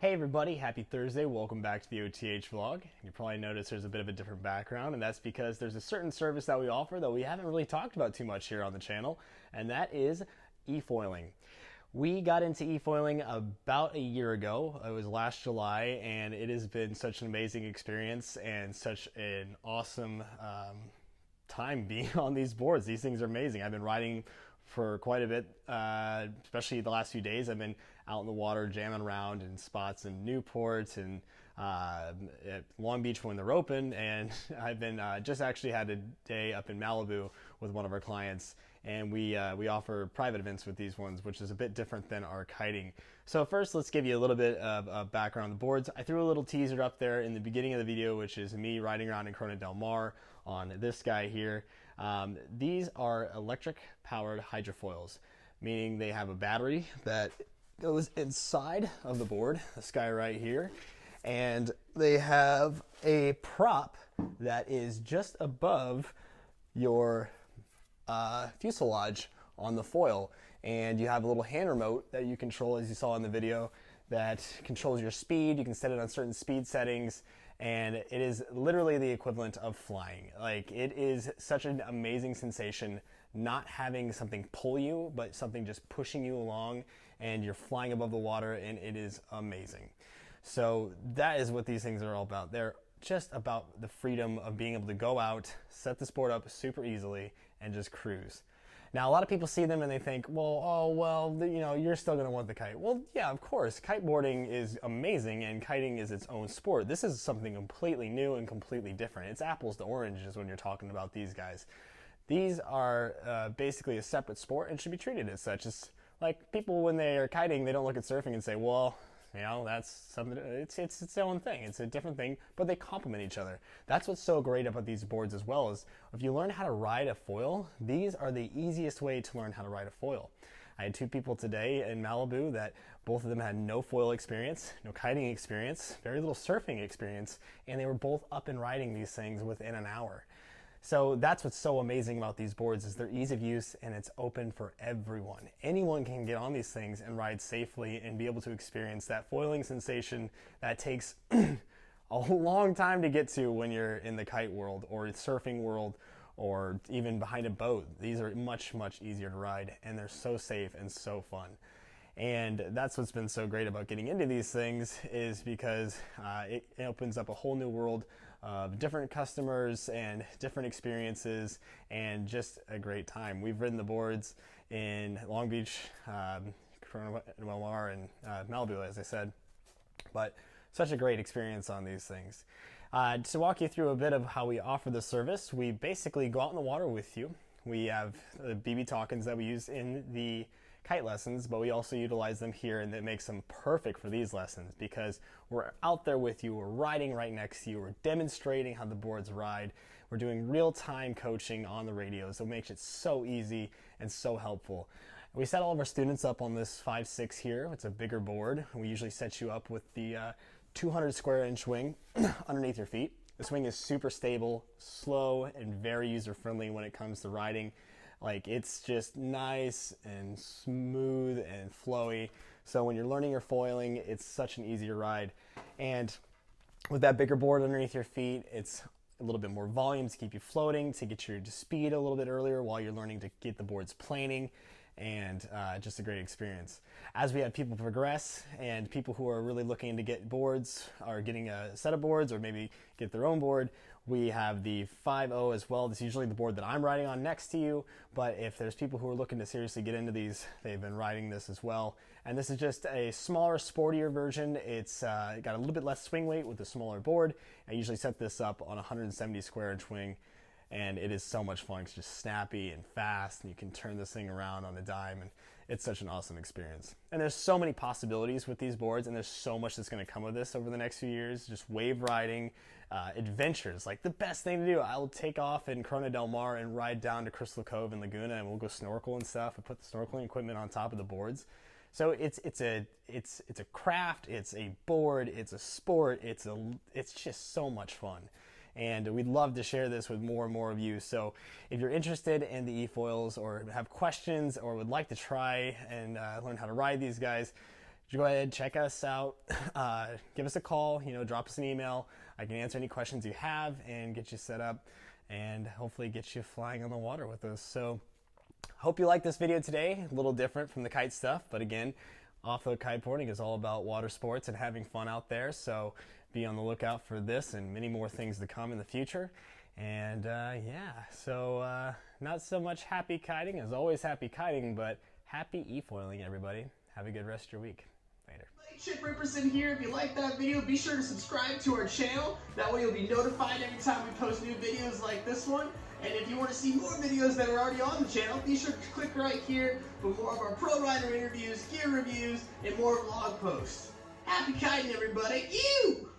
Hey everybody, happy Thursday. Welcome back to the OTH vlog. You probably noticed there's a bit of a different background, and that's because there's a certain service that we offer that we haven't really talked about too much here on the channel, and that is eFoiling. We got into eFoiling about a year ago. It was last July, and it has been such an amazing experience and such an awesome time being on these boards. These things are amazing. I've been riding for quite a bit, especially the last few days. I've been out in the water jamming around in spots in Newport and at Long Beach when they're open, and I've been just actually had a day up in Malibu with one of our clients, and we offer private events with these ones, which is a bit different than our kiting. So first, let's give you a little bit of background on the boards. I threw a little teaser up there in the beginning of the video, which is me riding around in Corona Del Mar on this guy here. These are electric powered hydrofoils, meaning they have a battery that goes inside of the board, this guy right here, and they have a prop that is just above your fuselage on the foil, and you have a little hand remote that you control, as you saw in the video, that controls your speed. You can set it on certain speed settings, and it is literally the equivalent of flying. Like, it is such an amazing sensation not having something pull you, but something just pushing you along, and you're flying above the water, and it is amazing. So that is what these things are all about. They're just about the freedom of being able to go out, set this board up super easily, and just cruise. Now, a lot of people see them and they think, well, oh, well, you know, you're still going to want the kite. Well, yeah, of course. Kiteboarding is amazing, and kiting is its own sport. This is something completely new and completely different. It's apples to oranges when you're talking about these guys. These are basically a separate sport and should be treated as such. It's like people, when they are kiting, they don't look at surfing and say, well, you know, that's something, it's its own thing. It's a different thing, but they complement each other. That's what's so great about these boards as well, is if you learn how to ride a foil, these are the easiest way to learn how to ride a foil. I had two people today in Malibu that both of them had no foil experience, no kiting experience, very little surfing experience, and they were both up and riding these things within an hour. So that's what's so amazing about these boards, is their ease of use, and it's open for everyone. Anyone can get on these things and ride safely and be able to experience that foiling sensation that takes a long time to get to when you're in the kite world or surfing world or even behind a boat. These are much, much easier to ride, and they're so safe and so fun. And that's what's been so great about getting into these things, is because it opens up a whole new world of different customers and different experiences, and just a great time. We've ridden the boards in Long Beach, Corona Del Mar, and Malibu, as I said, but such a great experience on these things. To walk you through a bit of how we offer the service, we basically go out in the water with you. We have the BB Talkins that we use in the kite lessons, but we also utilize them here, and that makes them perfect for these lessons because we're out there with you, we're riding right next to you, we're demonstrating how the boards ride, we're doing real-time coaching on the radio, so it makes it so easy and so helpful. We set all of our students up on this 5.6 here. It's a bigger board. We usually set you up with the 200 square inch wing underneath your feet. This wing is super stable, slow, and very user-friendly when it comes to riding. Like, it's just nice and smooth and flowy. So when you're learning your foiling, it's such an easier ride. And with that bigger board underneath your feet, it's a little bit more volume to keep you floating, to get you to speed a little bit earlier while you're learning to get the boards planing, and just a great experience. As we have people progress and people who are really looking to get boards or getting a set of boards or maybe get their own board, we have the 5.0 as well. This is usually the board that I'm riding on next to you, but if there's people who are looking to seriously get into these, they've been riding this as well. And this is just a smaller, sportier version. It's got a little bit less swing weight with a smaller board. I usually set this up on a 170 square inch wing, and it is so much fun. It's just snappy and fast, and you can turn this thing around on a dime, and it's such an awesome experience. And there's so many possibilities with these boards, and there's so much that's going to come with this over the next few years. Just wave riding, adventures, like the best thing to do. I'll take off in Corona Del Mar and ride down to Crystal Cove and Laguna, and we'll go snorkel and stuff. I put the snorkeling equipment on top of the boards. So it's a craft, it's a board, it's a sport, it's just so much fun. And we'd love to share this with more and more of you. So if you're interested in the eFoils or have questions or would like to try and learn how to ride these guys, go ahead, check us out, give us a call, drop us an email. I can answer any questions you have and get you set up and hopefully get you flying on the water with us. So hope you like this video today. A little different from the kite stuff, but again, off-road kiteboarding is all about water sports and having fun out there. So be on the lookout for this and many more things to come in the future. And not so much happy kiting as always happy kiting, but happy eFoiling, everybody. Have a good rest of your week. Later. Chip Ripperson here. If you like that video, be sure to subscribe to our channel. That way you'll be notified every time we post new videos like this one. And if you want to see more videos that are already on the channel, be sure to click right here for more of our pro rider interviews, gear reviews, and more vlog posts. Happy kiting, everybody! Ew!